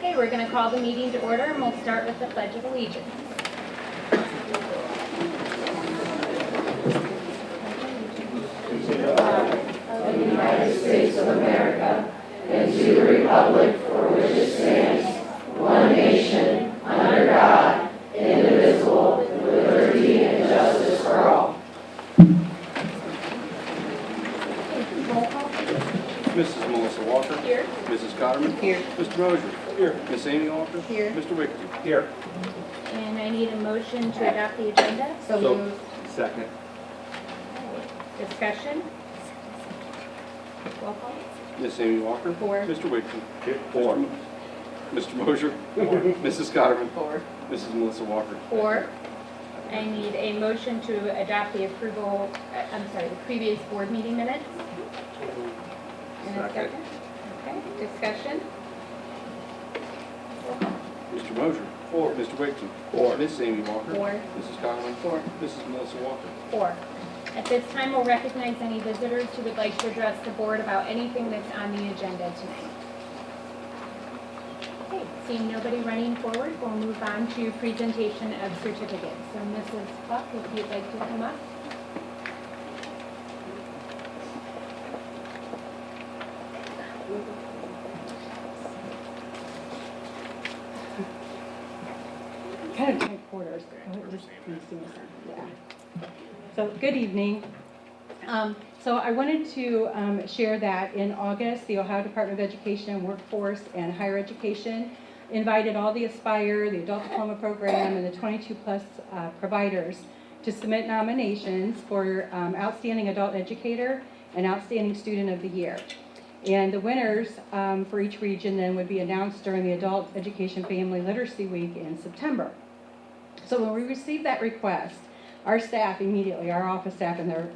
Okay, we're going to call the meeting to order, and we'll start with the Pledge of Allegiance. To the flag of the United States of America and to the republic for which it stands, one nation, under God, indivisible, with liberty and justice for all. Roll call. Mrs. Melissa Walker. Here. Mrs. Cotterman. Here. Mr. Mosier. Here. Miss Amy Walker. Here. Mr. Wickton. Here. And I need a motion to adopt the agenda. So moved. Second. Discussion. Roll call. Miss Amy Walker. Four. Mr. Wickton. Here. Four. Mr. Mosier. Mrs. Cotterman. Four. Mrs. Melissa Walker. 4. I need a motion to adopt the approval, the previous board meeting minutes. And a Second. Okay, discussion. Mr. Mosier. 4. Mr. Wickton. 4. Miss Amy Walker. 4. Mrs. Cotterman. 4. Mrs. Melissa Walker. 4. At this time, we'll recognize any visitors who would like to address the board about anything that's on the agenda tonight. Okay, seeing nobody running forward, we'll move on to presentation of certificates. So Mrs. Buck, if you'd like to come up. Kind of tight quarters. Yeah. So good evening. So I wanted to share that in August, the Ohio Department of Education, Workforce, and Higher Education invited all the Aspire, the Adult Diploma Program, and the 22 plus providers to submit nominations for Outstanding Adult Educator and Outstanding Student of the Year. And the winners for each region then would be announced during the Adult Education Family Literacy Week in September. So when we received that request, our staff immediately, our office staff, and there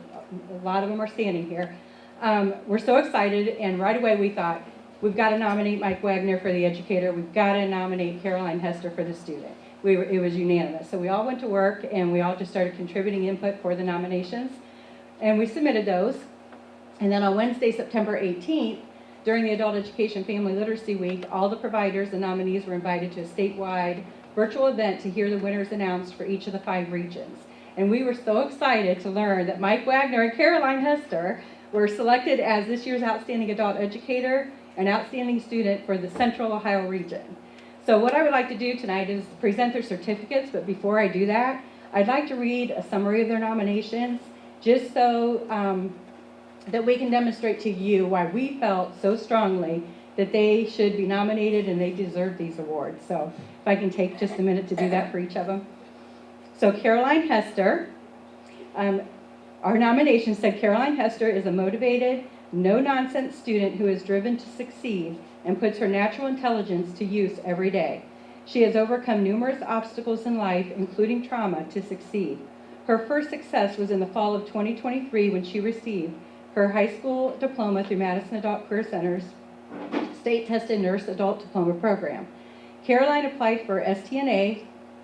a lot of them are standing here, we're so excited, and right away we thought, we've got to nominate Mike Wagner for the educator, we've got to nominate Caroline Hester for the student. It was unanimous. So we all went to work, and we all just started contributing input for the nominations, and we submitted those. And then on Wednesday, September 18th, during the Adult Education Family Literacy Week, all the providers and nominees were invited to a statewide virtual event to hear the winners announced for each of the 5 regions. And we were so excited to learn that Mike Wagner and Caroline Hester were selected as this year's Outstanding Adult Educator and Outstanding Student for the Central Ohio region. So what I would like to do tonight is present their certificates, but before I do that, I'd like to read a summary of their nominations, just so that we can demonstrate to you why we felt so strongly that they should be nominated and they deserve these awards. So if I can take just a minute to do that for each of them. So Caroline Hester, our nomination said Caroline Hester is a motivated, no-nonsense student who is driven to succeed and puts her natural intelligence to use every day. She has overcome numerous obstacles in life, including trauma, to succeed. Her first success was in the fall of 2023 when she received her high school diploma through Madison Adult Career Center's state-tested nurse adult diploma program. Caroline applied her STNA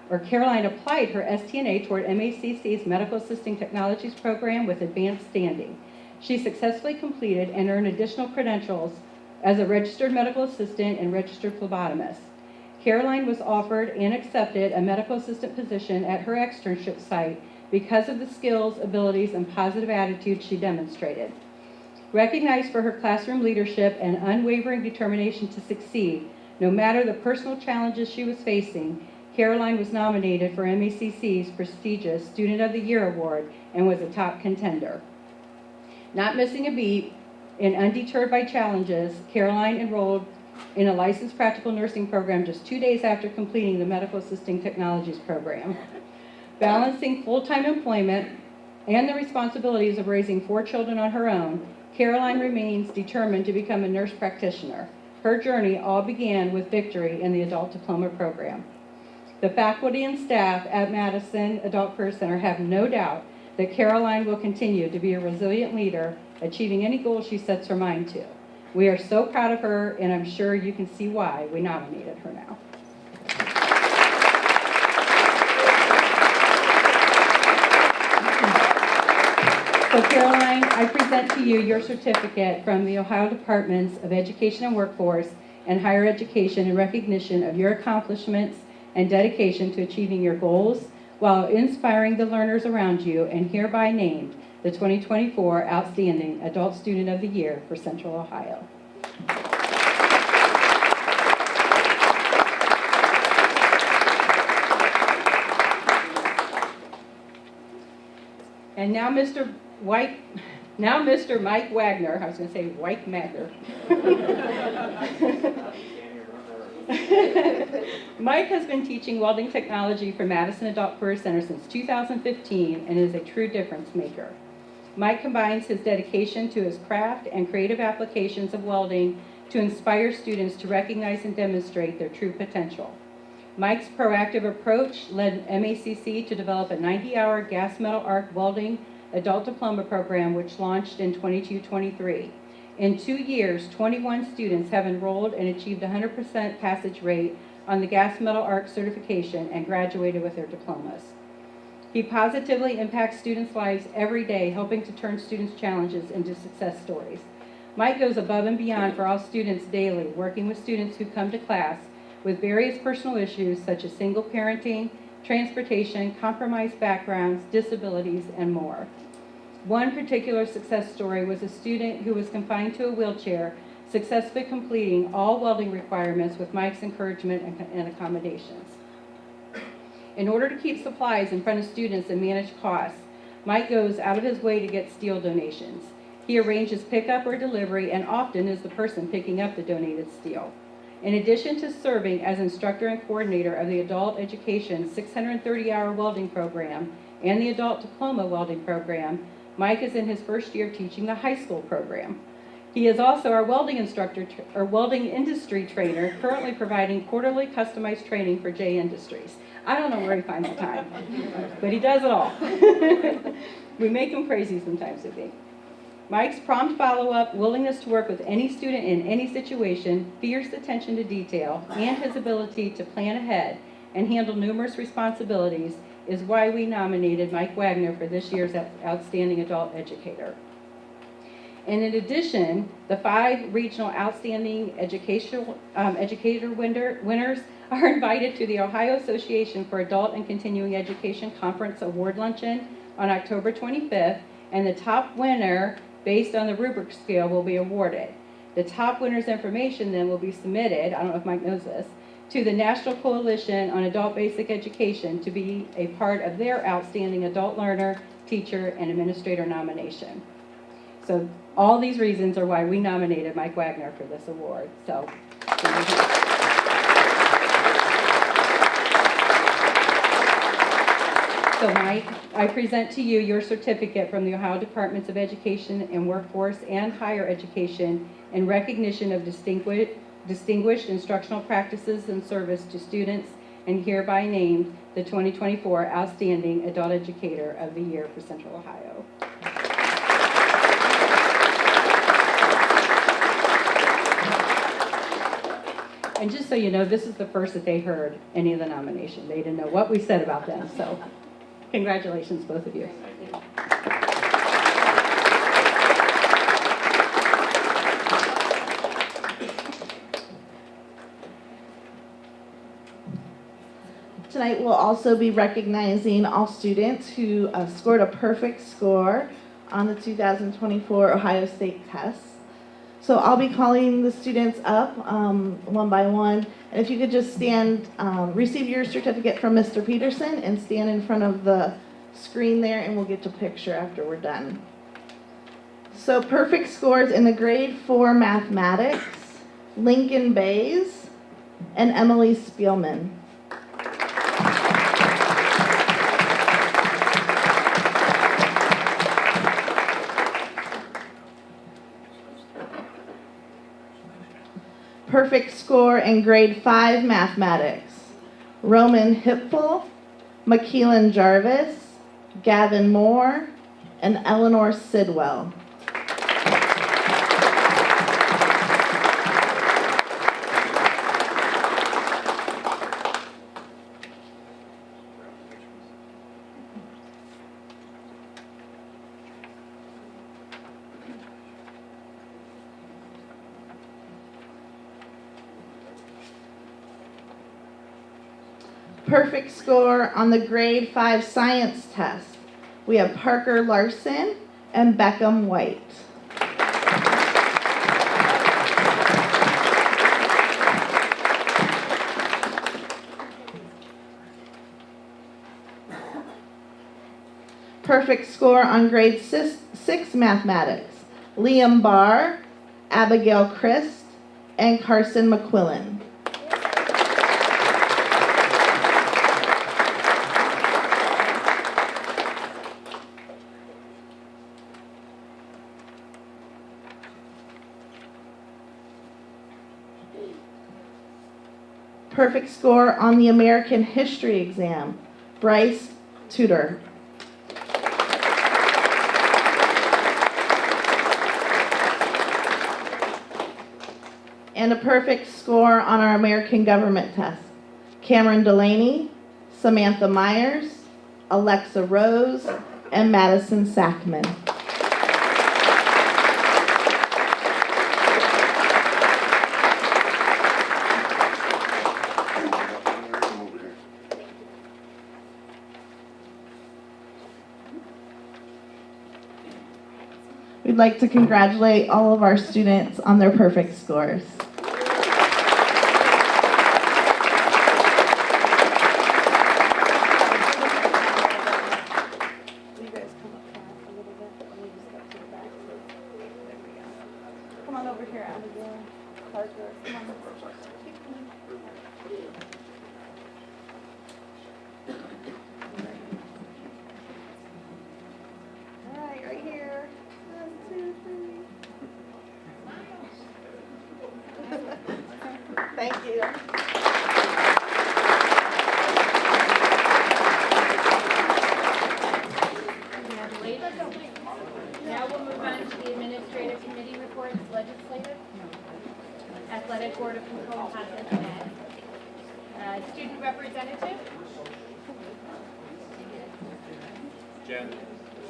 toward MACC's Medical Assisting Technologies program with advanced standing. She successfully completed and earned additional credentials as a registered medical assistant and registered phlebotomist. Caroline was offered and accepted a medical assistant position at her externship site because of the skills, abilities, and positive attitude she demonstrated. Recognized for her classroom leadership and unwavering determination to succeed, no matter the personal challenges she was facing, Caroline was nominated for MACC's prestigious Student of the Year Award and was a top contender. Not missing a beat and undeterred by challenges, Caroline enrolled in a licensed practical nursing program just 2 days after completing the Medical Assisting Technologies program. Balancing full-time employment and the responsibilities of raising 4 children on her own, Caroline remains determined to become a nurse practitioner. Her journey all began with victory in the Adult Diploma program. The faculty and staff at Madison Adult Career Center have no doubt that Caroline will continue to be a resilient leader, achieving any goal she sets her mind to. We are so proud of her, and I'm sure you can see why we nominated her now. So Caroline, I present to you your certificate from the Ohio Departments of Education and Workforce and higher education in recognition of your accomplishments and dedication to achieving your goals while inspiring the learners around you, and hereby named the 2024 Outstanding Adult Student of the Year for Central Ohio. And now Mr. Mike Wagner, I was going to say White Magner. Mike has been teaching welding technology for Madison Adult Career Center since 2015 and is a true difference maker. Mike combines his dedication to his craft and creative applications of welding to inspire students to recognize and demonstrate their true potential. Mike's proactive approach led MACC to develop a 90-hour gas metal arc welding adult diploma program, which launched in 22-23. In 2 years, 21 students have enrolled and achieved 100% passage rate on the gas metal arc certification and graduated with their diplomas. He positively impacts students' lives every day, helping to turn students' challenges into success stories. Mike goes above and beyond for all students daily, working with students who come to class with various personal issues such as single parenting, transportation, compromised backgrounds, disabilities, and more. One particular success story was a student who was confined to a wheelchair, successfully completing all welding requirements with Mike's encouragement and accommodations. In order to keep supplies in front of students and manage costs, Mike goes out of his way to get steel donations. He arranges pickup or delivery and often is the person picking up the donated steel. In addition to serving as instructor and coordinator of the Adult Education 630-hour welding program and the Adult Diploma welding program, Mike is in his first year teaching the high school program. He is also our welding instructor or welding industry trainer, currently providing quarterly customized training for J Industries. I don't know where he finds the time, but he does it all. We make him crazy sometimes, I think. Mike's prompt follow-up, willingness to work with any student in any situation, fierce attention to detail, and his ability to plan ahead and handle numerous responsibilities is why we nominated Mike Wagner for this year's Outstanding Adult Educator. And in addition, the 5 regional Outstanding Educator winners are invited to the Ohio Association for Adult and Continuing Education Conference Award Luncheon on October 25th, and the top winner, based on the rubric scale, will be awarded. The top winner's information then will be submitted, I don't know if Mike knows this, to the National Coalition on Adult Basic Education to be a part of their Outstanding Adult Learner, Teacher, and Administrator nomination. So all these reasons are why we nominated Mike Wagner for this award. So Mike, I present to you your certificate from the Ohio Departments of Education and Workforce and Higher Education in recognition of distinguished instructional practices and service to students, and hereby named the 2024 Outstanding Adult Educator of the Year for Central Ohio. And just so you know, this is the first that they heard any of the nomination. They didn't know what we said about them, so congratulations, both of you. Tonight we'll also be recognizing all students who scored a perfect score on the 2024 Ohio State tests. So I'll be calling the students up one by one. And if you could just stand, receive your certificate from Mr. Peterson and stand in front of the screen there, and we'll get a picture after we're done. So perfect scores in the grade 4 mathematics, Lincoln Bays and Emily Spielman. Perfect score in grade 5 mathematics, Roman Hipfel, McKeelan Jarvis, Gavin Moore, and Eleanor Sidwell. Perfect score on the grade 5 science test. We have Parker Larson and Beckham White. Perfect score on grade 6 mathematics. Liam Barr, Abigail Christ, and Carson McQuillan. Perfect score on the American History exam. Bryce Tudor. And a perfect score on our American government test. Cameron Delaney, Samantha Myers, Alexa Rose, and Madison Sackman. We'd like to congratulate all of our students on their perfect scores. Come on over here, Abigail. Parker, come on. All right, right here. 1, 2, 3. Thank you. Congratulations. Now we'll move on to the administrative committee reports, legislative, athletic board of control, has been met. Student representative. Jen,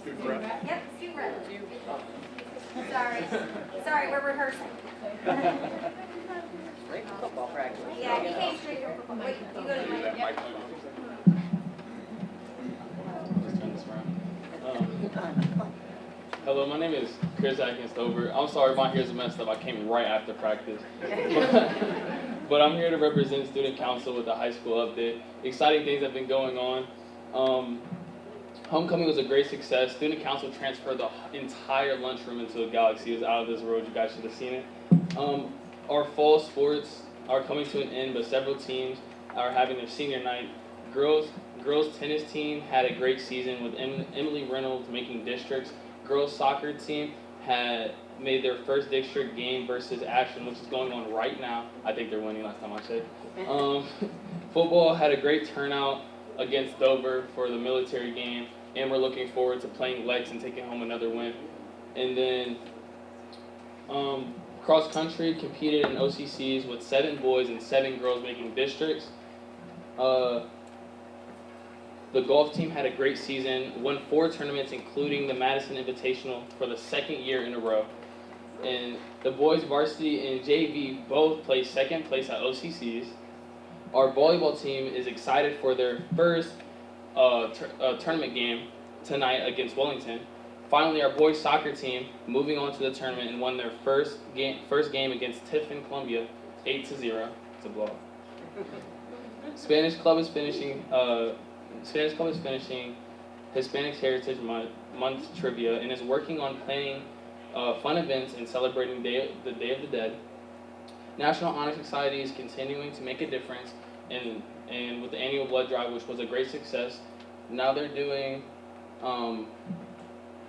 student rep. Yep, student rep. Sorry, we're rehearsing. Great football practice. Yeah, he came straight from football. Wait, you go to the mic. Yep. Hello, my name is Chris Atkins Stover. I'm sorry, my hair's messed up. I came right after practice. But I'm here to represent student council with the high school update. Exciting things have been going on. Homecoming was a great success. Student council transferred the entire lunchroom into a Galaxy. It was out of this world. You guys should have seen it. Our fall sports are coming to an end, but several teams are having their senior night. Girls tennis team had a great season with Emily Reynolds making districts. Girls soccer team had made their first district game versus Ashland, which is going on right now. I think they're winning last time I checked. Football had a great turnout against Dover for the military game, and we're looking forward to playing Lex and taking home another win. And then cross country competed in OCCs with 7 boys and 7 girls making districts. The golf team had a great season, won 4 tournaments, including the Madison Invitational for the 2nd year in a row. And the boys varsity and JV both placed 2nd place at OCCs. Our volleyball team is excited for their first tournament game tonight against Wellington. Finally, our boys soccer team moving on to the tournament and won their first game against Tiffin Columbia, 8-0. It's a blowout. Spanish club is finishing Hispanic Heritage Month trivia and is working on planning fun events and celebrating the Day of the Dead. National Honor Society is continuing to make a difference and with the annual blood drive, which was a great success. Now they're doing,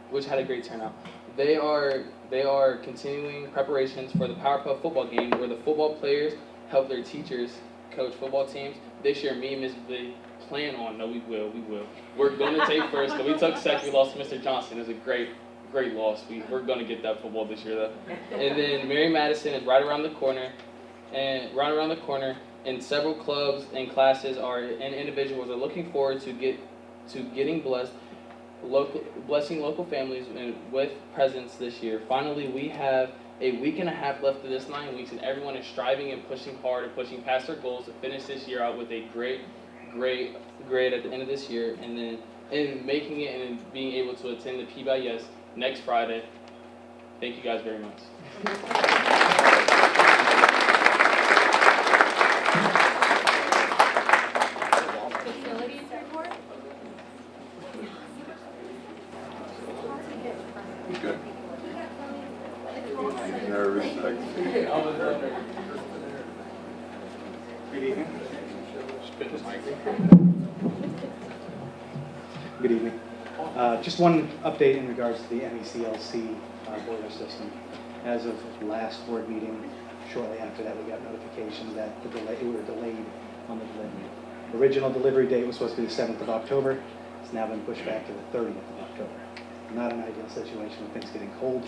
which had a great turnout. They are continuing preparations for the Powerpuff football game where the football players help their teachers coach football teams. This year, me and Ms. B plan on, no, we will. We're going to take first, because we took second. We lost to Mr. Johnson. It was a great loss. We're going to get that football this year, though. And then Mary Madison is right around the corner, and several clubs and classes and individuals are looking forward to getting blessing local families with presents this year. Finally, we have a week and a half left of this 9 weeks, and everyone is striving and pushing hard and pushing past their goals to finish this year out with a great great grade at the end of this year, and then in making it and being able to attend the PBIS next Friday. Thank you guys very much. Facilities report? Good. Nervous. Good evening. Spit the mic. Good evening. Just one update in regards to the MECLC boiler system. As of last board meeting, shortly after that, we got notification that we were delayed on the delivery. Original delivery date was supposed to be the 7th of October. It's now been pushed back to the 30th of October. Not an ideal situation with things getting cold,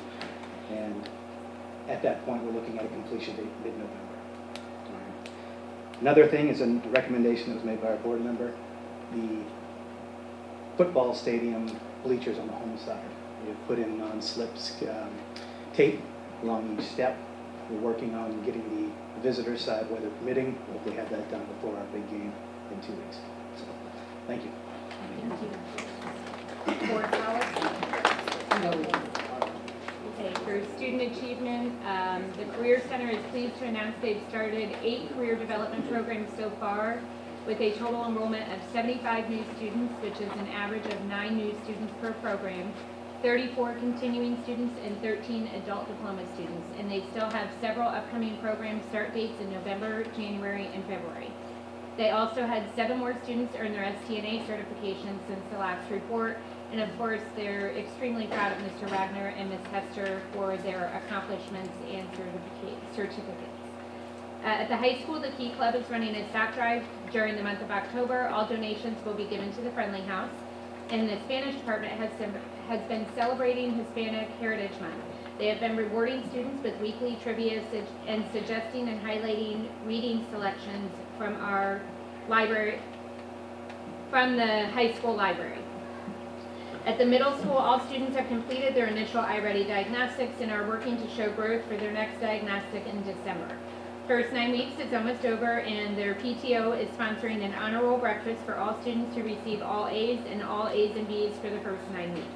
and at that point, we're looking at a completion date mid-November. Another thing is a recommendation that was made by our board member. The football stadium bleachers on the home side. We have put in non-slip tape along each step. We're working on getting the visitor side, weather permitting. We'll hopefully have that done before our big game in 2 weeks. So, thank you. Board policy? Okay, for student achievement, the Career Center is pleased to announce they've started 8 career development programs so far, with a total enrollment of 75 new students, which is an average of 9 new students per program, 34 continuing students, and 13 adult diploma students. And they still have several upcoming program start dates in November, January, and February. They also had 7 more students earn their STNA certification since the last report. And of course, they're extremely proud of Mr. Wagner and Ms. Hester for their accomplishments and certificates. At the high school, the Key Club is running a stock drive during the month of October. All donations will be given to the Friendly House. And the Spanish department has been celebrating Hispanic Heritage Month. They have been rewarding students with weekly trivia and suggesting and highlighting reading selections from our library, from the high school library. At the middle school, all students have completed their initial iReady diagnostics and are working to show growth for their next diagnostic in December. First 9 weeks is almost over, and their PTO is sponsoring an honor roll breakfast for all students to receive all A's and all A's and B's for the first 9 weeks.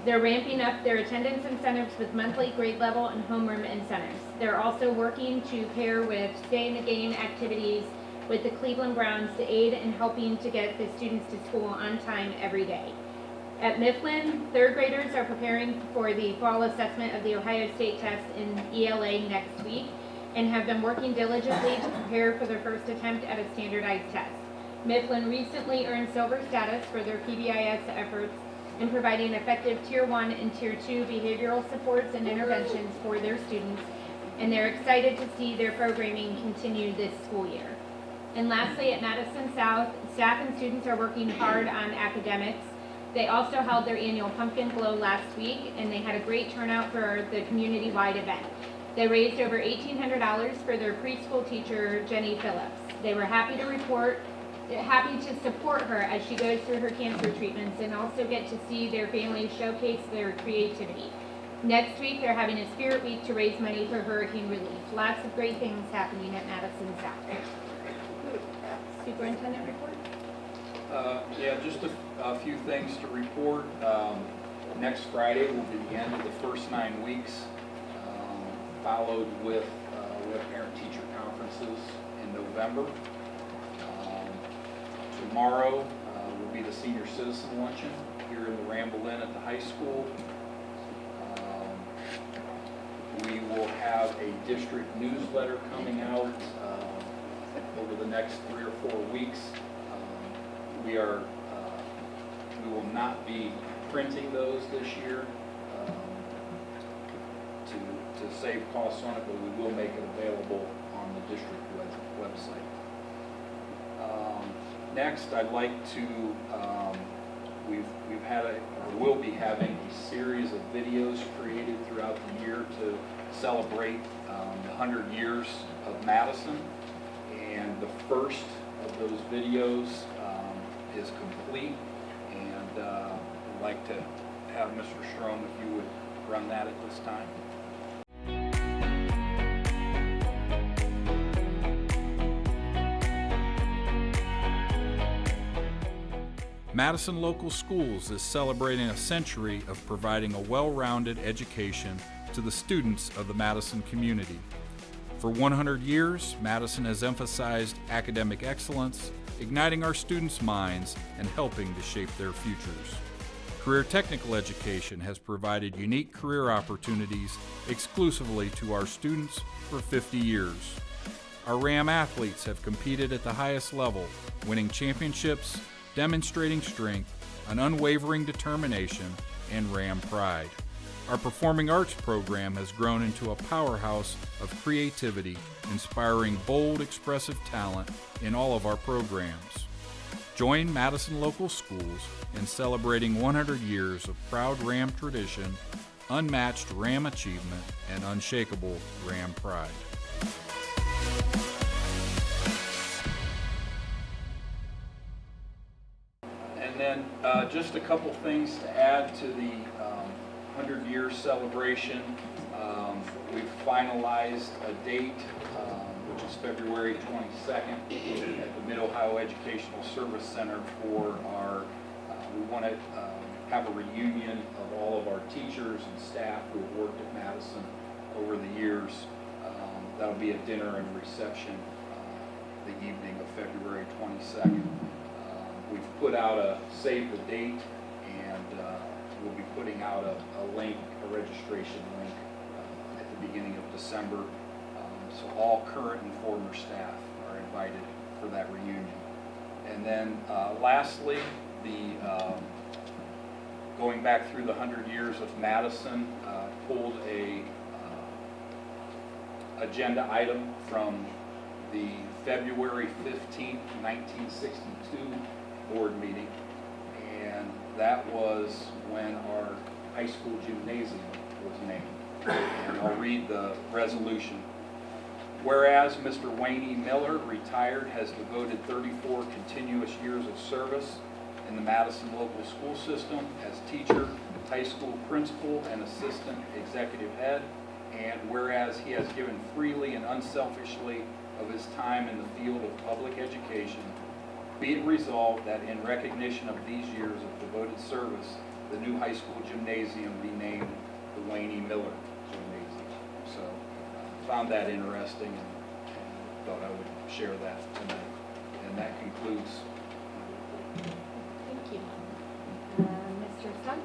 They're ramping up their attendance incentives with monthly grade level and homeroom incentives. They're also working to pair with stay in the game activities with the Cleveland Browns to aid in helping to get the students to school on time every day. At Mifflin, 3rd graders are preparing for the fall assessment of the Ohio State test in ELA next week, and have been working diligently to prepare for their first attempt at a standardized test. Mifflin recently earned silver status for their PBIS efforts in providing effective Tier 1 and Tier 2 behavioral supports and interventions for their students, and they're excited to see their programming continue this school year. And lastly, at Madison South, staff and students are working hard on academics. They also held their annual Pumpkin Glow last week, and they had a great turnout for the community-wide event. They raised over $1,800 for their preschool teacher, Jenny Phillips. They were happy to support her as she goes through her cancer treatments, and also get to see their family showcase their creativity. Next week, they're having a Spirit Week to raise money for hurricane relief. Lots of great things happening at Madison South. Superintendent report? Yeah, just a few things to report. Next Friday will be the end of the first 9 weeks. Followed with we have parent-teacher conferences in November. Tomorrow will be the senior citizen luncheon here in the Ramble Inn at the high school. We will have a district newsletter coming out over the next 3 or 4 weeks. We will not be printing those this year. To save costs on it, but we will make it available on the district website. Next, I'd like to, we've had or will be having a series of videos created throughout the year to celebrate the 100 years of Madison. And the first of those videos is complete, and I'd like to have Mr. Strom, if you would run that at this time. Madison Local Schools is celebrating a century of providing a well-rounded education to the students of the Madison community. For 100 years, Madison has emphasized academic excellence, igniting our students' minds and helping to shape their futures. Career Technical Education has provided unique career opportunities exclusively to our students for 50 years. Our RAM athletes have competed at the highest level, winning championships, demonstrating strength, an unwavering determination, and RAM pride. Our Performing Arts program has grown into a powerhouse of creativity, inspiring bold, expressive talent in all of our programs. Join Madison Local Schools in celebrating 100 years of proud RAM tradition, unmatched RAM achievement, and unshakable RAM pride. And then just a couple things to add to the 100-year celebration. We've finalized a date, which is February 22nd at the Mid-Ohio Educational Service Center for our, we want to have a reunion of all of our teachers and staff who have worked at Madison over the years. That'll be a dinner and reception the evening of February 22nd. We've put out a save the date, and we'll be putting out a link, a registration link at the beginning of December. So all current and former staff are invited for that reunion. And then lastly, going back through the 100 years of Madison, pulled a agenda item from the February 15th, 1962 board meeting, and that was when our high school gymnasium was named. And I'll read the resolution. Whereas Mr. Wayne E. Miller, retired, has devoted 34 continuous years of service in the Madison local school system as teacher, high school principal, and assistant executive head, and whereas he has given freely and unselfishly of his time in the field of public education, be it resolved that in recognition of these years of devoted service, the new high school gymnasium be named the Wayne E. Miller Gymnasium. So found that interesting and thought I would share that tonight. And that concludes. Thank you. Mr. Sun?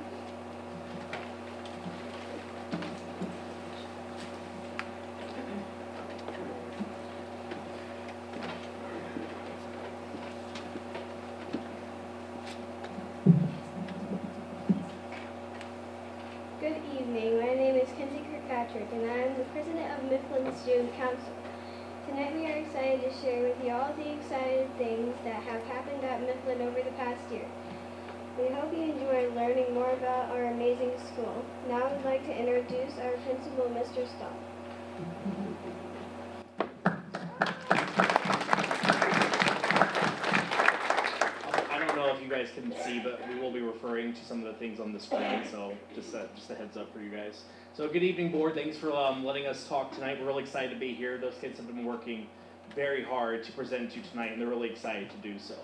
Good evening. My name is Kenzie Kirkpatrick, and I am the president of Mifflin Student Council. Tonight we are excited to share with you all the exciting things that have happened at Mifflin over the past year. We hope you enjoy learning more about our amazing school. Now I would like to introduce our principal, Mr. Stahl. I don't know if you guys can see, but we will be referring to some of the things on the screen, so just a heads up for you guys. So good evening, board. Thanks for letting us talk tonight. We're really excited to be here. Those kids have been working very hard to present to you tonight, and they're really excited to do so.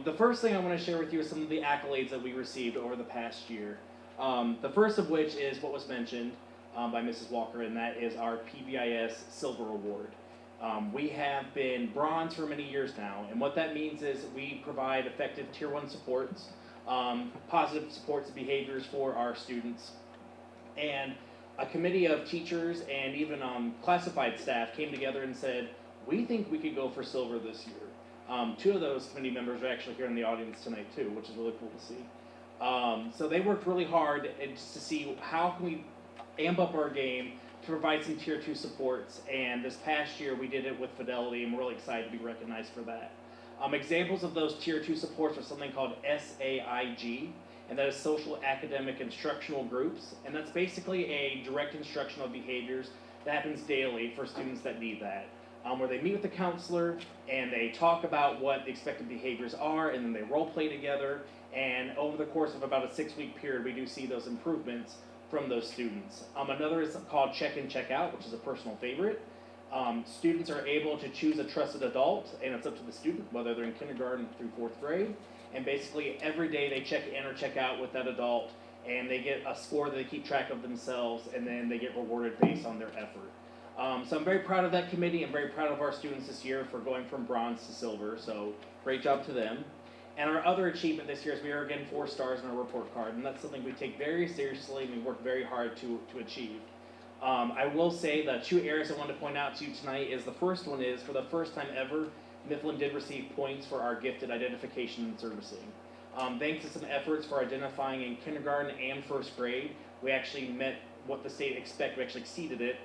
The first thing I want to share with you is some of the accolades that we received over the past year. The first of which is what was mentioned by Mrs. Walker, and that is our PBIS Silver Award. We have been bronze for many years now, and what that means is we provide effective Tier 1 supports, positive supports and behaviors for our students. And a committee of teachers and even classified staff came together and said, we think we could go for silver this year. Two of those committee members are actually here in the audience tonight too, which is really cool to see. So they worked really hard to see how can we amp up our game to provide some Tier 2 supports, and this past year we did it with Fidelity, and we're really excited to be recognized for that. Examples of those Tier 2 supports are something called SAIG, and that is Social Academic Instructional Groups, and that's basically a direct instructional behaviors that happens daily for students that need that, where they meet with the counselor and they talk about what the expected behaviors are, and then they role play together, and over the course of about a 6-week period we do see those improvements from those students. Another is called Check In, Check Out, which is a personal favorite. Students are able to choose a trusted adult, and it's up to the student, whether they're in kindergarten through 4th grade. And basically every day they check in or check out with that adult, and they get a score that they keep track of themselves, and then they get rewarded based on their effort. So I'm very proud of that committee. I'm very proud of our students this year for going from bronze to silver, so great job to them. And our other achievement this year is we are again 4 stars in our report card, and that's something we take very seriously and we work very hard to achieve. I will say the 2 areas I want to point out to you tonight is the first one is, for the first time ever, Mifflin did receive points for our gifted identification and servicing. Thanks to some efforts for identifying in kindergarten and 1st grade, we actually met what the state expected, we actually exceeded it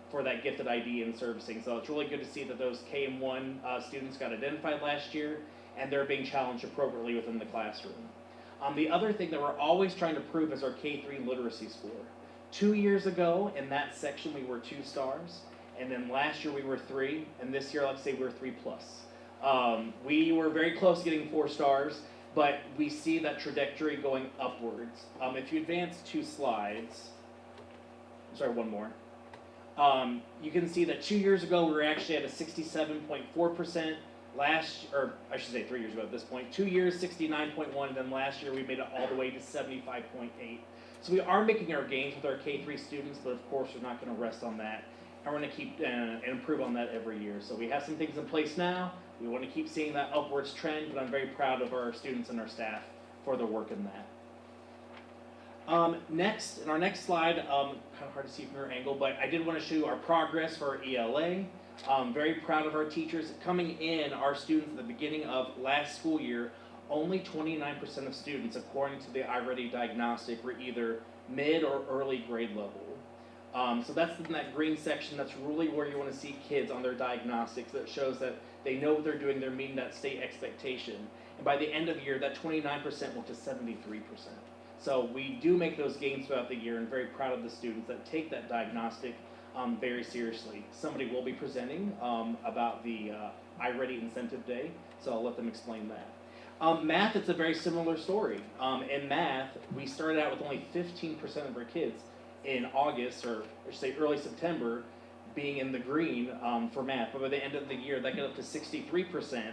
for that gifted ID and servicing. So it's really good to see that those KM1 students got identified last year, and they're being challenged appropriately within the classroom. The other thing that we're always trying to prove is our K-3 literacy score. 2 years ago, in that section, we were 2 stars, and then last year we were 3, and this year, let's say we're 3+. We were very close to getting 4 stars, but we see that trajectory going upwards. If you advance 2 slides, sorry, one more. You can see that 2 years ago we were actually at a 67.4%. Or I should say 3 years ago at this point. 2 years, 69.1, and then last year we made it all the way to 75.8. So we are making our gains with our K-3 students, but of course we're not going to rest on that. And we're going to keep and improve on that every year. So we have some things in place now. We want to keep seeing that upwards trend, but I'm very proud of our students and our staff for their work in that. Next, in our next slide, kind of hard to see from your angle, but I did want to show you our progress for our ELA. Very proud of our teachers. Coming in, our students at the beginning of last school year, only 29% of students, according to the iReady diagnostic, were either mid or early grade level. So that's in that green section. That's really where you want to see kids on their diagnostics. That shows that they know what they're doing. They're meeting that state expectation. And by the end of the year, that 29% went to 73%. So we do make those gains throughout the year, and very proud of the students that take that diagnostic very seriously. Somebody will be presenting about the iReady Incentive Day, so I'll let them explain that. Math, it's a very similar story. In math, we started out with only 15% of our kids in August, or I should say early September, being in the green for math. But by the end of the year, that got up to 63%.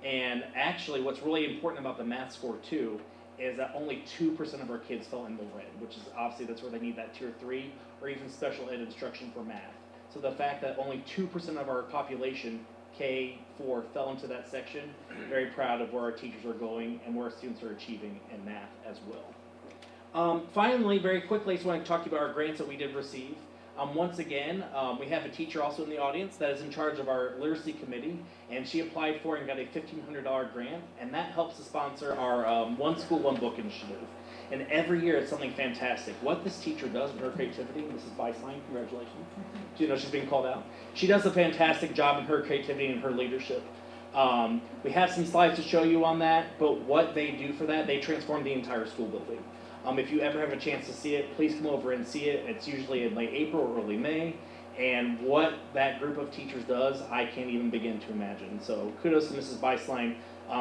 And actually, what's really important about the math score too is that only 2% of our kids fell in the red, which is obviously that's where they need that tier 3 or even special ed instruction for math. So the fact that only 2% of our population, K4, fell into that section, very proud of where our teachers are going and where our students are achieving in math as well. Finally, very quickly, I just want to talk to you about our grants that we did receive. Once again, we have a teacher also in the audience that is in charge of our literacy committee, and she applied for and got a $1,500 grant, and that helps to sponsor our One School, One Book initiative. And every year it's something fantastic. What this teacher does with her creativity, Mrs. Beislein, congratulations. You know she's being called out. She does a fantastic job in her creativity and her leadership. We have some slides to show you on that, but what they do for that, they transform the entire school building. If you ever have a chance to see it, please come over and see it. It's usually in late April or early May. And what that group of teachers does, I can't even begin to imagine. So kudos to Mrs. Beislein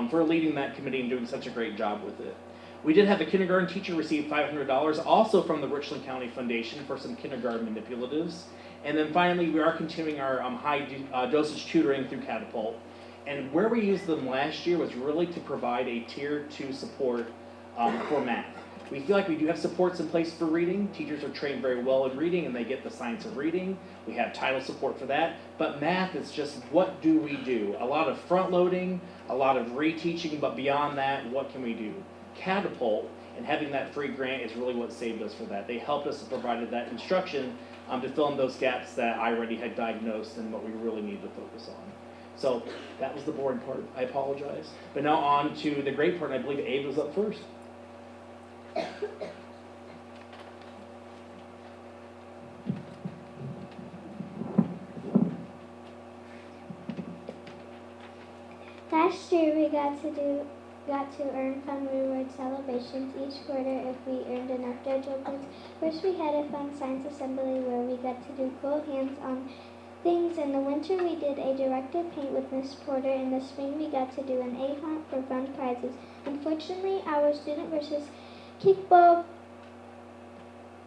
for leading that committee and doing such a great job with it. We did have a kindergarten teacher receive $500, also from the Richland County Foundation for some kindergarten manipulatives. And then finally, we are continuing our high dosage tutoring through Catapult. And where we used them last year was really to provide a tier 2 support for math. We feel like we do have supports in place for reading. Teachers are trained very well in reading and they get the science of reading. We have title support for that. But math is just, what do we do? A lot of front loading, a lot of reteaching, but beyond that, what can we do? Catapult and having that free grant is really what saved us for that. They helped us and provided that instruction to fill in those gaps that I already had diagnosed and what we really need to focus on. So that was the boring part. I apologize. But now on to the great part, and I believe Abe was up first. Last year we got to earn fun reward celebrations each quarter if we earned enough JoJo points. First we had a fun science assembly where we got to do cool hands-on things. In the winter we did a directed paint with Miss Porter. In the spring we got to do an A hunt for fun prizes. Unfortunately, our student versus kickball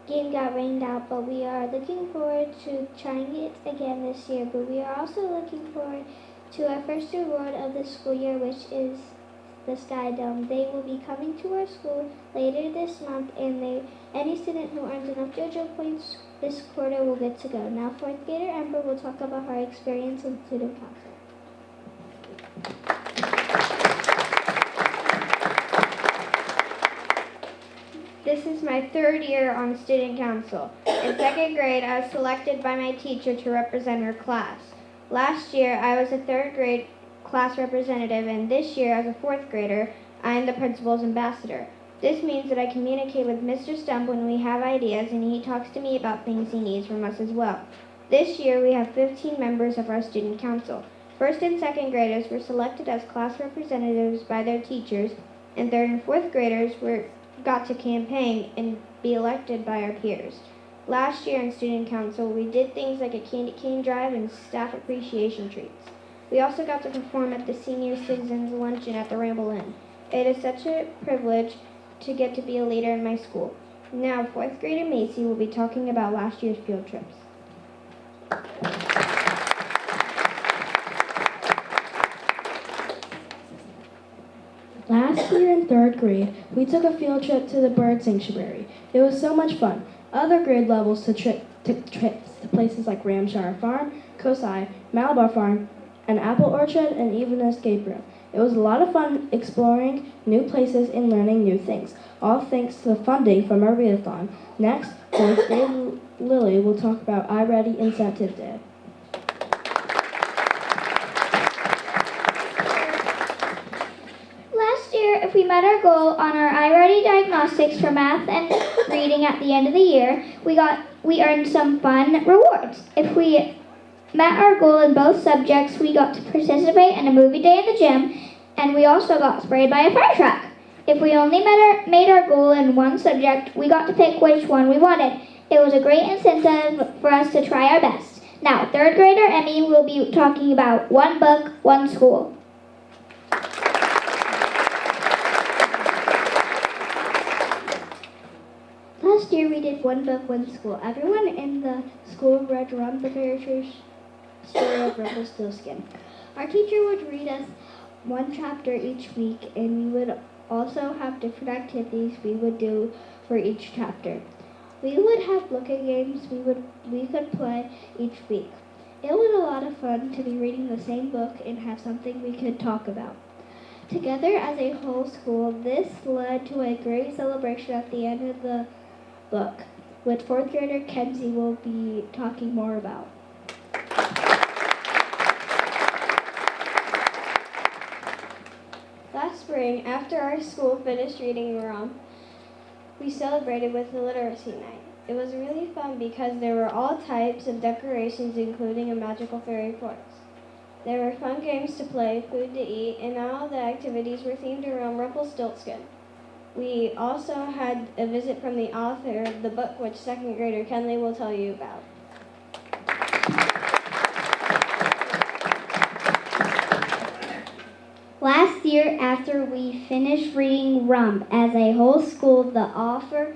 game got rained out, but we are looking forward to trying it again this year. But we are also looking forward to our first reward of the school year, which is the Sky Dome. They will be coming to our school later this month, and any student who earns enough JoJo points this quarter will get to go. Now, fourth grader Ember will talk about her experience in student council. This is my third year on student council. In second grade, I was selected by my teacher to represent her class. Last year, I was a third grade class representative, and this year, as a fourth grader, I am the principal's ambassador. This means that I communicate with Mr. Stump when we have ideas, and he talks to me about things he needs from us as well. This year, we have 15 members of our student council. First and second graders were selected as class representatives by their teachers, and third and fourth graders got to campaign and be elected by our peers. Last year in student council, we did things like a candy cane drive and staff appreciation treats. We also got to perform at the senior citizens luncheon at the Ramble Inn. It is such a privilege to get to be a leader in my school. Now, fourth grader Macy will be talking about last year's field trips. Last year in third grade, we took a field trip to the bird sanctuary. It was so much fun. Other grade levels took trips to places like Ramshire Farm, Kosai, Malabar Farm, an apple orchard, and even an escape room. It was a lot of fun exploring new places and learning new things, all thanks to the funding from our readathon. Next, fourth grade Lily will talk about iReady Incentive Day. If we met our goal on our iReady diagnostics for math and reading at the end of the year, we earned some fun rewards. If we met our goal in both subjects, we got to participate in a movie day in the gym, and we also got sprayed by a fire truck. If we only made our goal in one subject, we got to pick which one we wanted. It was a great incentive for us to try our best. Now, third grader Emmy will be talking about one book, one school. Last year we did one book, one school. Everyone in the school read Rum the Fairy Tree Story of Rumpelstiltskin. Our teacher would read us one chapter each week, and we would also have different activities we would do for each chapter. We would have looking games we could play each week. It was a lot of fun to be reading the same book and have something we could talk about. Together as a whole school, this led to a great celebration at the end of the book, which fourth grader Kenzie will be talking more about. Last spring, after our school finished reading Rum, we celebrated with the literacy night. It was really fun because there were all types of decorations, including a magical fairy forest. There were fun games to play, food to eat, and all the activities were themed around Rumpelstiltskin. We also had a visit from the author of the book, which second grader Kenley will tell you about. Last year, after we finished reading Rum as a whole school, the author,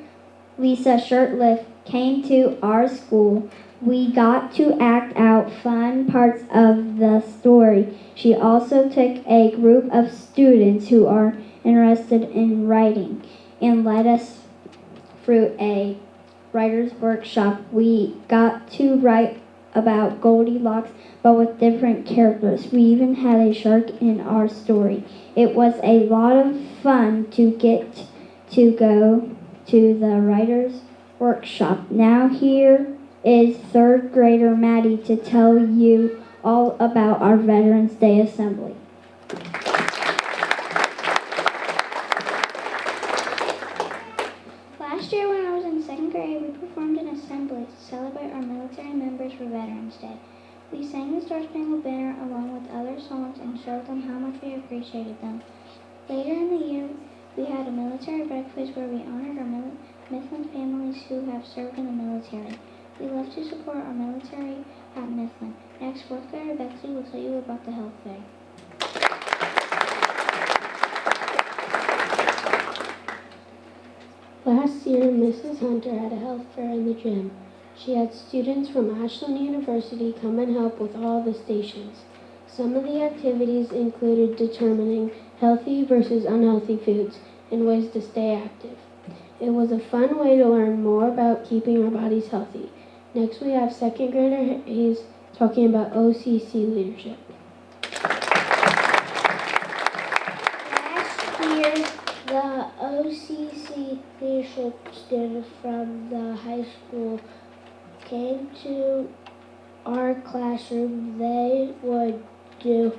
Lisa Shirtlift, came to our school. We got to act out fun parts of the story. She also took a group of students who are interested in writing and led us through a writer's workshop. We got to write about Goldilocks, but with different characters. We even had a shark in our story. It was a lot of fun to get to go to the writer's workshop. Now here is third grader Maddie to tell you all about our Veterans Day Assembly. Last year when I was in second grade, we performed an assembly to celebrate our military members for Veterans Day. We sang the Star Spangled Banner along with other songs and showed them how much we appreciated them. Later in the year, we had a military breakfast where we honored our Mifflin families who have served in the military. We love to support our military at Mifflin. Next, fourth grader Betsy will tell you about the health fair. Last year, Mrs. Hunter had a health fair in the gym. She had students from Ashland University come and help with all the stations. Some of the activities included determining healthy versus unhealthy foods and ways to stay active. It was a fun way to learn more about keeping our bodies healthy. Next we have second grader Hayes talking about OCC leadership. Last year, the OCC leadership students from the high school came to our classroom. They would do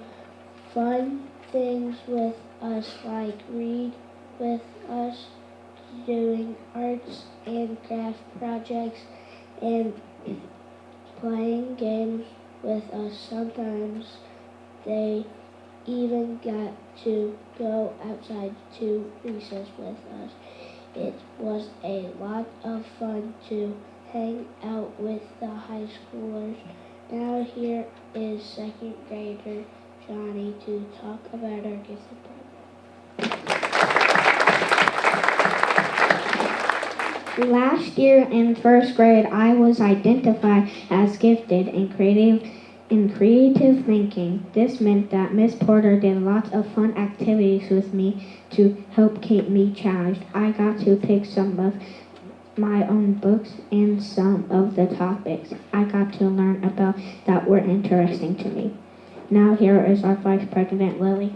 fun things with us, like read with us, doing arts and craft projects, and playing games with us. Sometimes they even got to go outside to recess with us. It was a lot of fun to hang out with the high schoolers. Now here is second grader Johnny to talk about our gifted program. Last year in first grade, I was identified as gifted in creative thinking. This meant that Miss Porter did lots of fun activities with me to help keep me challenged. I got to pick some of my own books and some of the topics I got to learn about that were interesting to me. Now here is our Vice President, Lily.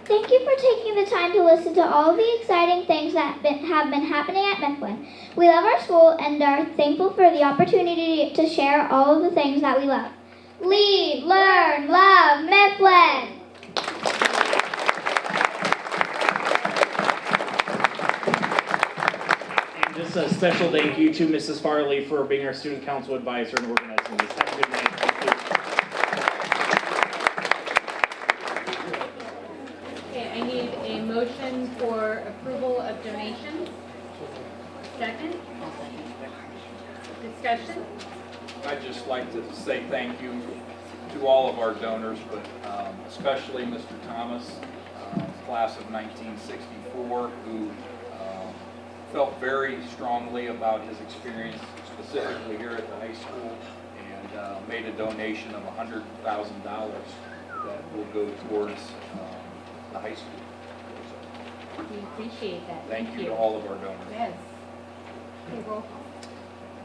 Thank you for taking the time to listen to all of the exciting things that have been happening at Mifflin. We love our school and are thankful for the opportunity to share all of the things that we love. Lead, learn, love, Mifflin! And just a special thank you to Mrs. Farley for being our student council advisor and organizing this. Have a good night. Thank you. Okay, I need a motion for approval of donations. Second? Discussion? I'd just like to say thank you to all of our donors, but especially Mr. Thomas, class of 1964, who felt very strongly about his experience, specifically here at the high school, and made a donation of $100,000 that will go towards the high school. We appreciate that. Thank you to all of our donors. Yes. Okay, roll call.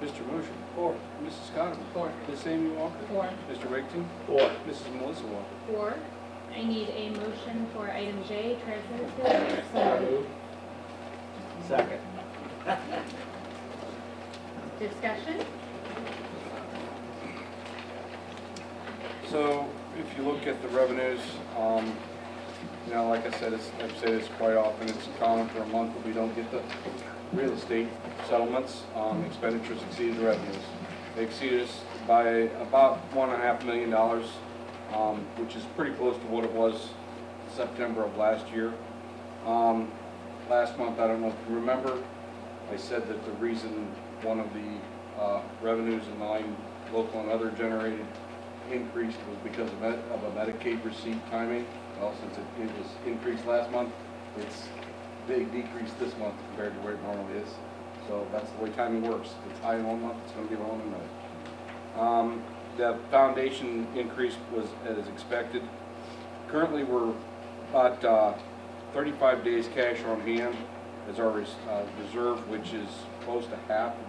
Mr. Motion. 4. Mrs. Scott. 4. Ms. Amy Walker. 4. Mr. Rickton. 4. Mrs. Melissa Walker. 4. I need a motion for item J, treasurer's report. So moved. Second. Discussion? So if you look at the revenues, you know, like I said, I've said this quite often, it's common for a month that we don't get the real estate settlements. Expenditures exceeded revenues. They exceeded us by about $1.5 million, which is pretty close to what it was September of last year. Last month, I don't know if you remember, I said that the reason one of the revenues in line local and other generated increased was because of a Medicaid receipt timing. Well, since it was increased last month, it's big decrease this month compared to where it normally is. So that's the way timing works. If it's high in one month, it's going to be low in another. The foundation increase was as expected. Currently, we're about 35 days cash on hand as our reserve, which is close to half of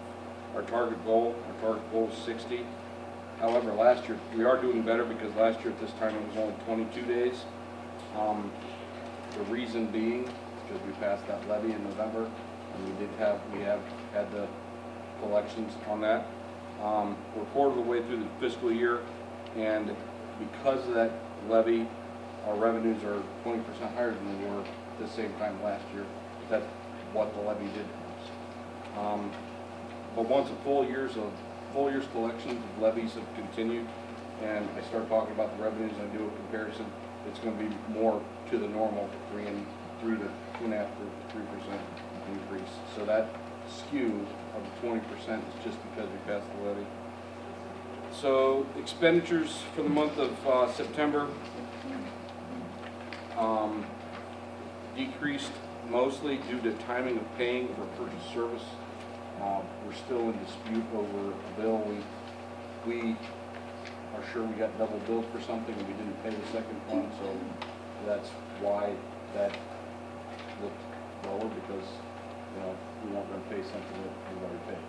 our target goal. Our target goal is 60. However, last year, we are doing better because last year at this time it was only 22 days. The reason being, because we passed that levy in November, and we have had the collections on that. We're a quarter of the way through the fiscal year, and because of that levy, our revenues are 20% higher than they were at the same time last year. That's what the levy did to us. But once a full year's collections of levies have continued, and I start talking about the revenues and I do a comparison, it's going to be more to the normal 3 to 2.5% to 3% increase. So that skew of 20% is just because we passed the levy. So expenditures for the month of September, decreased mostly due to timing of paying for purchase service. We're still in dispute over a bill. We are sure we got double billed for something and we didn't pay the second one, so that's why that looked lower, because, you know, we weren't going to pay something that we've already paid.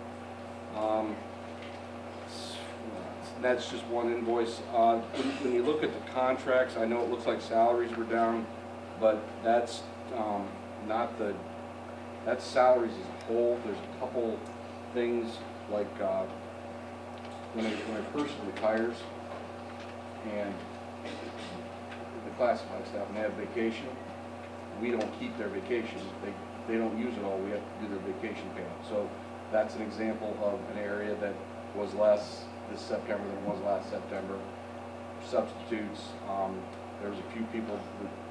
That's just one invoice. When you look at the contracts, I know it looks like salaries were down, but that's not the, that's salaries as a whole. There's a couple things like when a person retires and the classified staff and they have vacation, we don't keep their vacation. They don't use it all. We have to do their vacation payment. So that's an example of an area that was less this September than it was last September. Substitutes, there was a few people,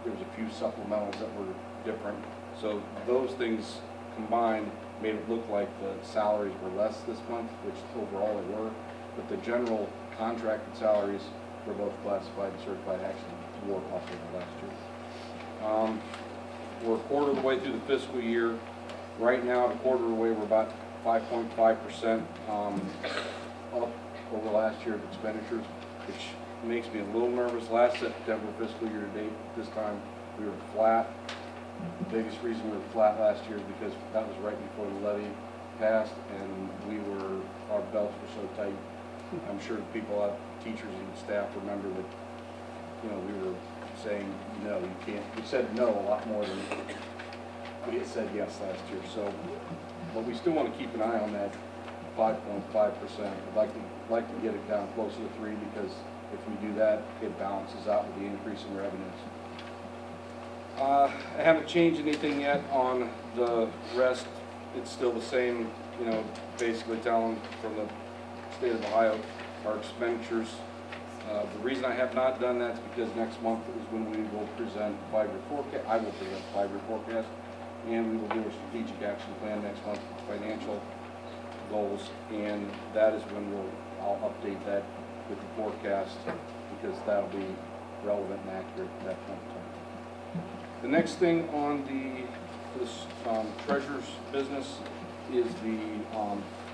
there was a few supplementals that were different. So those things combined made it look like the salaries were less this month, which overall they were. But the general contracted salaries for both classified and certified actually were up over last year. We're a quarter of the way through the fiscal year. Right now, a quarter of the way, we're about 5.5% up over last year's expenditures, which makes me a little nervous. Last September fiscal year to date, this time we were flat. The biggest reason we were flat last year is because that was right before the levy passed, and our belts were so tight. I'm sure the people out, teachers and staff remember that, you know, we were saying, no, you can't. We said no a lot more than we had said yes last year. So, but we still want to keep an eye on that 5.5%. I'd like to get it down closer to 3, because if we do that, it balances out with the increase in revenues. I haven't changed anything yet on the rest. It's still the same, you know, basically telling from the state of Ohio our expenditures. The reason I have not done that is because next month is when we will present 5-year forecast. I will present 5-year forecast, and we will do a strategic action plan next month with financial goals, and that is when I'll update that with the forecast, because that'll be relevant and accurate at that point in time. The next thing on this treasurer's business is the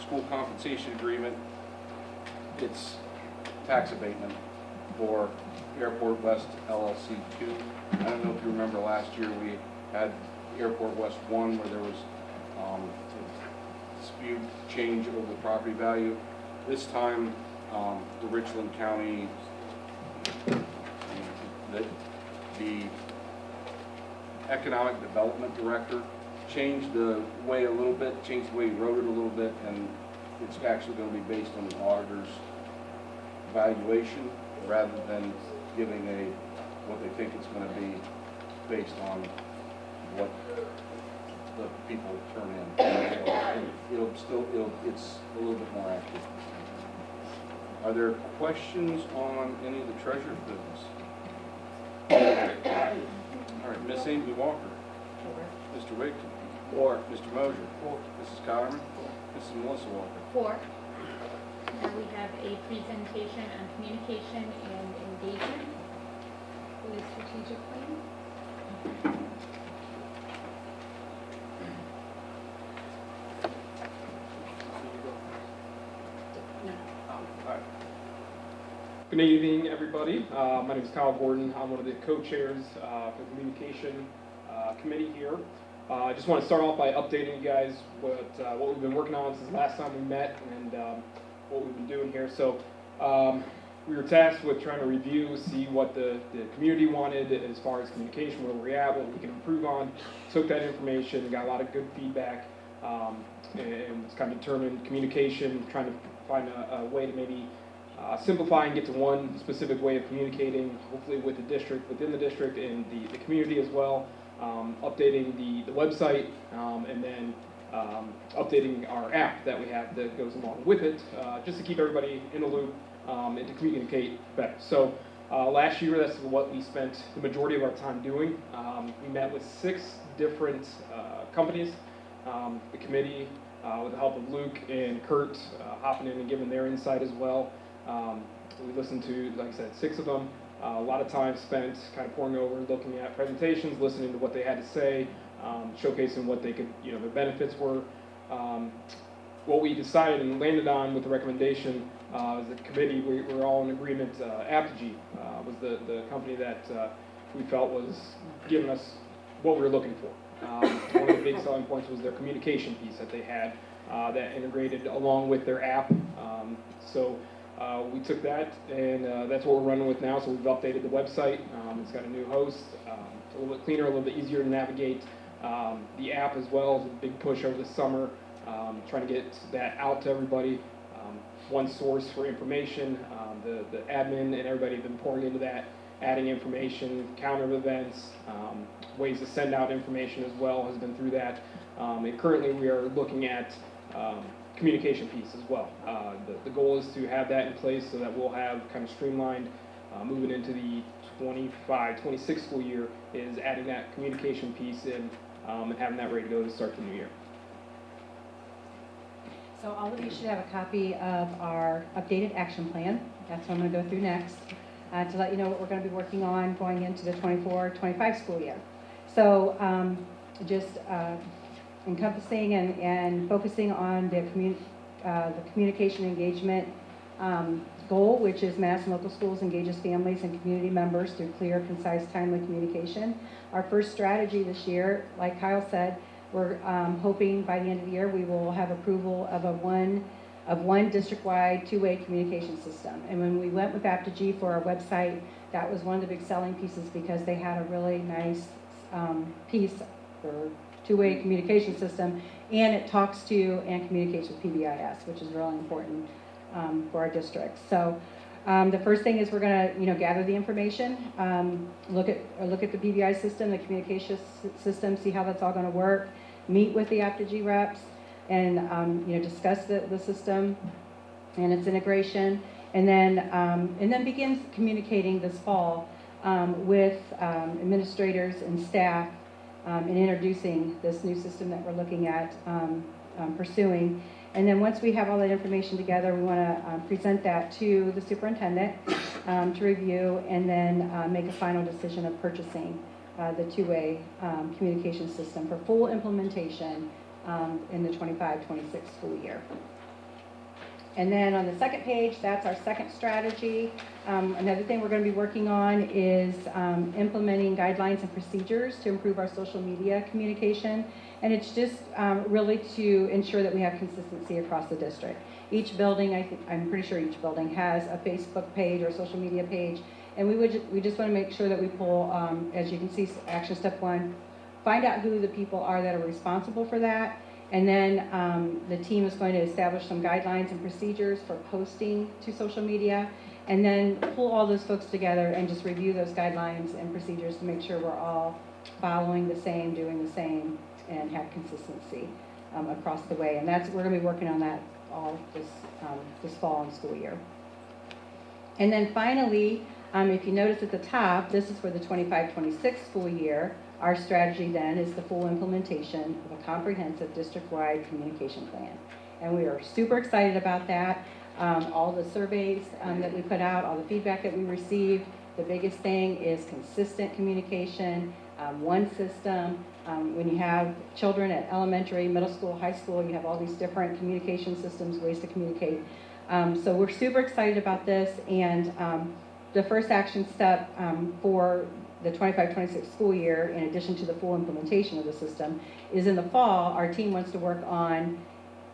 school compensation agreement. It's tax abatement for Airport West LLC 2. I don't know if you remember last year we had Airport West 1 where there was a dispute change over the property value. This time the Richland County, the Economic Development Director changed the way a little bit, changed the way he wrote it a little bit, and it's actually going to be based on the auditor's valuation rather than giving what they think it's going to be based on what the people turn in. So it's a little bit more accurate. Are there questions on any of the treasurer's business? All right, Miss Amy Walker. Mr. Wigton. 4. Mr. Mosier. 4. Mrs. Cotterman. 4. Mrs. Melissa Walker. 4. Now we have a presentation on communication and engagement for the strategic plan. Good evening, everybody. My name is Kyle Gordon. I'm one of the co-chairs for the communication committee here. I just want to start off by updating you guys what we've been working on since last time we met and what we've been doing here. So we were tasked with trying to review, see what the community wanted as far as communication, where we're at, what we can improve on. Took that information, got a lot of good feedback, and it's kind of determined communication, trying to find a way to maybe simplify and get to one specific way of communicating, hopefully with the district, within the district, and the community as well. Updating the website, and then updating our app that we have that goes along with it, just to keep everybody in the loop and to communicate better. So last year, that's what we spent the majority of our time doing. We met with 6 different companies. The committee, with the help of Luke and Kurt, hopping in and giving their insight as well. We listened to, like I said, 6 of them. A lot of time spent kind of pouring over, looking at presentations, listening to what they had to say, showcasing what they could, their benefits were. What we decided and landed on with the recommendation as a committee, we were all in agreement. Apogee was the company that we felt was giving us what we were looking for. One of the big selling points was their communication piece that they had that integrated along with their app. So we took that, and that's what we're running with now. So we've updated the website. It's got a new host. It's a little bit cleaner, a little bit easier to navigate. The app as well is a big push over the summer, trying to get that out to everybody. One source for information. The admin and everybody have been pouring into that, adding information, calendar events, ways to send out information as well has been through that. And currently we are looking at communication piece as well. The goal is to have that in place so that we'll have kind of streamlined moving into the 25-26 school year, is adding that communication piece in and having that ready to go to start the new year. So all of you should have a copy of our updated action plan. That's what I'm going to go through next to let you know what we're going to be working on going into the 24-25 school year. So just encompassing and focusing on the communication engagement goal, which is Madison Local Schools engages families and community members through clear, concise, timely communication. Our first strategy this year, like Kyle said, we're hoping by the end of the year we will have approval of one district-wide two-way communication system. And when we went with Apogee for our website, that was one of the big selling pieces because they had a really nice piece for two-way communication system, and it talks to and communicates with PBIS, which is really important for our district. So the first thing is we're going to gather the information, look at the PBI system, the communication system, see how that's all going to work, meet with the Apogee reps, and discuss the system and its integration, and then begin communicating this fall with administrators and staff in introducing this new system that we're looking at pursuing. And then once we have all that information together, we want to present that to the superintendent to review, and then make a final decision of purchasing the two-way communication system for full implementation in the 25-26 school year. And then on the second page, that's our second strategy. Another thing we're going to be working on is implementing guidelines and procedures to improve our social media communication. And it's just really to ensure that we have consistency across the district. Each building, I'm pretty sure each building has a Facebook page or a social media page. And we just want to make sure that we pull, as you can see, action step 1, find out who the people are that are responsible for that. And then the team is going to establish some guidelines and procedures for posting to social media, and then pull all those folks together and just review those guidelines and procedures to make sure we're all following the same, doing the same, and have consistency across the way. And we're going to be working on that all this fall and school year. And then finally, if you notice at the top, this is for the 25-26 school year. Our strategy then is the full implementation of a comprehensive district-wide communication plan. And we are super excited about that. All the surveys that we put out, all the feedback that we received, the biggest thing is consistent communication, one system. When you have children at elementary, middle school, high school, you have all these different communication systems, ways to communicate. So we're super excited about this, and the first action step for the 25-26 school year, in addition to the full implementation of the system, is in the fall, our team wants to work on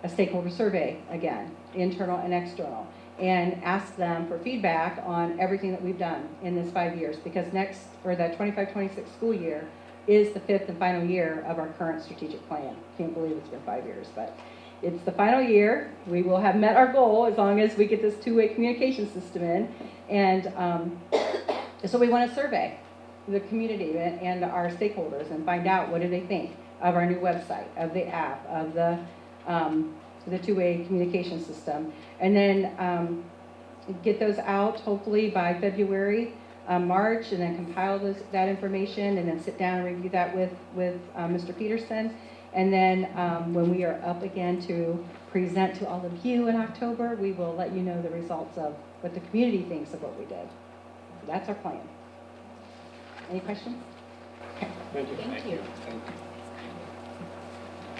a stakeholder survey again, internal and external, and ask them for feedback on everything that we've done in this 5 years, because the 25-26 school year is the 5th and final year of our current strategic plan. Can't believe it's been 5 years, but it's the final year. We will have met our goal as long as we get this two-way communication system in, and so we want to survey the community and our stakeholders and find out what do they think of our new website, of the app, of the two-way communication system, and then get those out hopefully by February, March, and then compile that information, and then sit down and review that with Mr. Peterson, and then when we are up again to present to all of you in October, we will let you know the results of what the community thinks of what we did. So that's our plan. Any questions? Thank you. Thank you.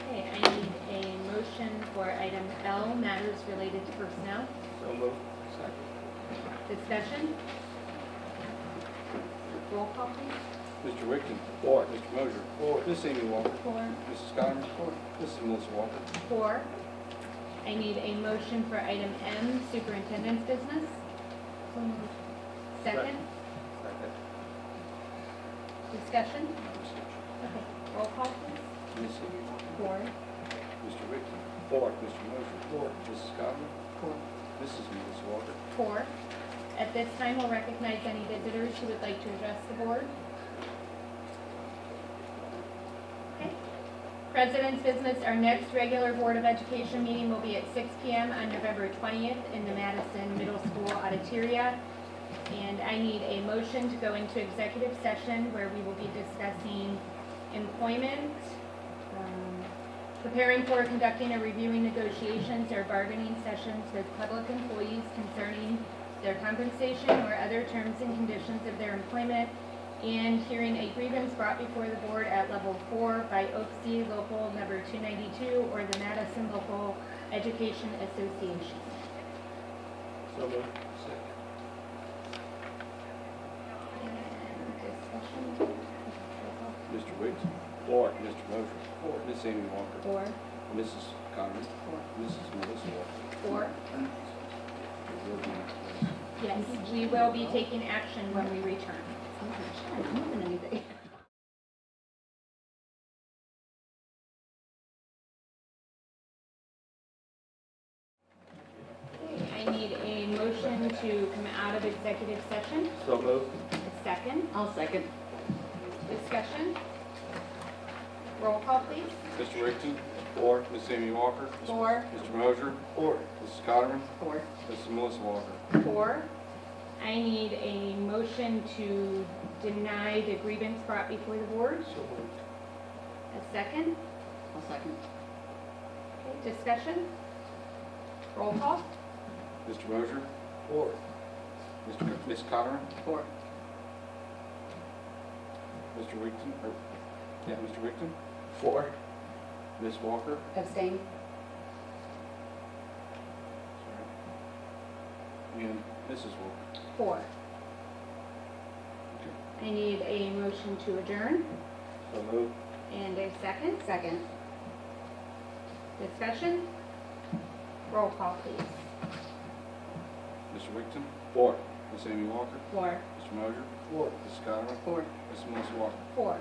Okay, I need a motion for item L, matters related to personnel. So moved. Discussion? Roll call, please. Mr. Wickton. Four. Mr. Mosier. Four. Miss Amy Walker. Four. Mrs. Schotterman. Four. Mrs. Melissa Walker. 4. I need a motion for item M, superintendent's business. So moved. Second? Discussion? Okay, roll call, please. Miss Amy Walker. 4. Mr. Wickton. Four. Mr. Mosier. Four. Mrs. Schotterman. Four. Mrs. Melissa Walker. 4. At this time, we'll recognize any visitors who would like to address the board. Okay. President's business, our next regular Board of Education meeting will be at 6 p.m. on November 20th in the Madison Middle School Auditoria. And I need a motion to go into executive session where we will be discussing employment, preparing for, conducting, or reviewing negotiations or bargaining sessions with public employees concerning their compensation or other terms and conditions of their employment, and hearing a grievance brought before the board at level 4 by OPC Local Number 292 or the Madison Local Education Association. So moved. Discussion? Mr. Wiggs. Four. Mr. Mosier. Four. Miss Amy Walker. 4. Mrs. Connery. Four. Mrs. Melissa Walker. 4. Yes, we will be taking action when we return. I'm not moving anything. I need a motion to come out of executive session. So moved. A second. I'll second. Discussion. Roll call, please. Mr. Rickton. Four. Miss Amy Walker. 4. Mr. Mosier. Four. Mrs. Schotterman. 4. Mrs. Melissa Walker. 4. I need a motion to deny the grievance brought before the board. So moved. A second. I'll second. Okay, discussion. Roll call. Mr. Mosier. Four. Miss Connery. 4. Mr. Rickton. Mr. Rickton. Four. Miss Walker. Abstain. And Mrs. Walker. 4. I need a motion to adjourn So moved. and a second. Second. Discussion. Roll call, please. Mr. Rickton. Four. Miss Amy Walker. 4. Mr. Mosier. Four. Mrs. Schotterman. 4. Miss Melissa Walker. 4.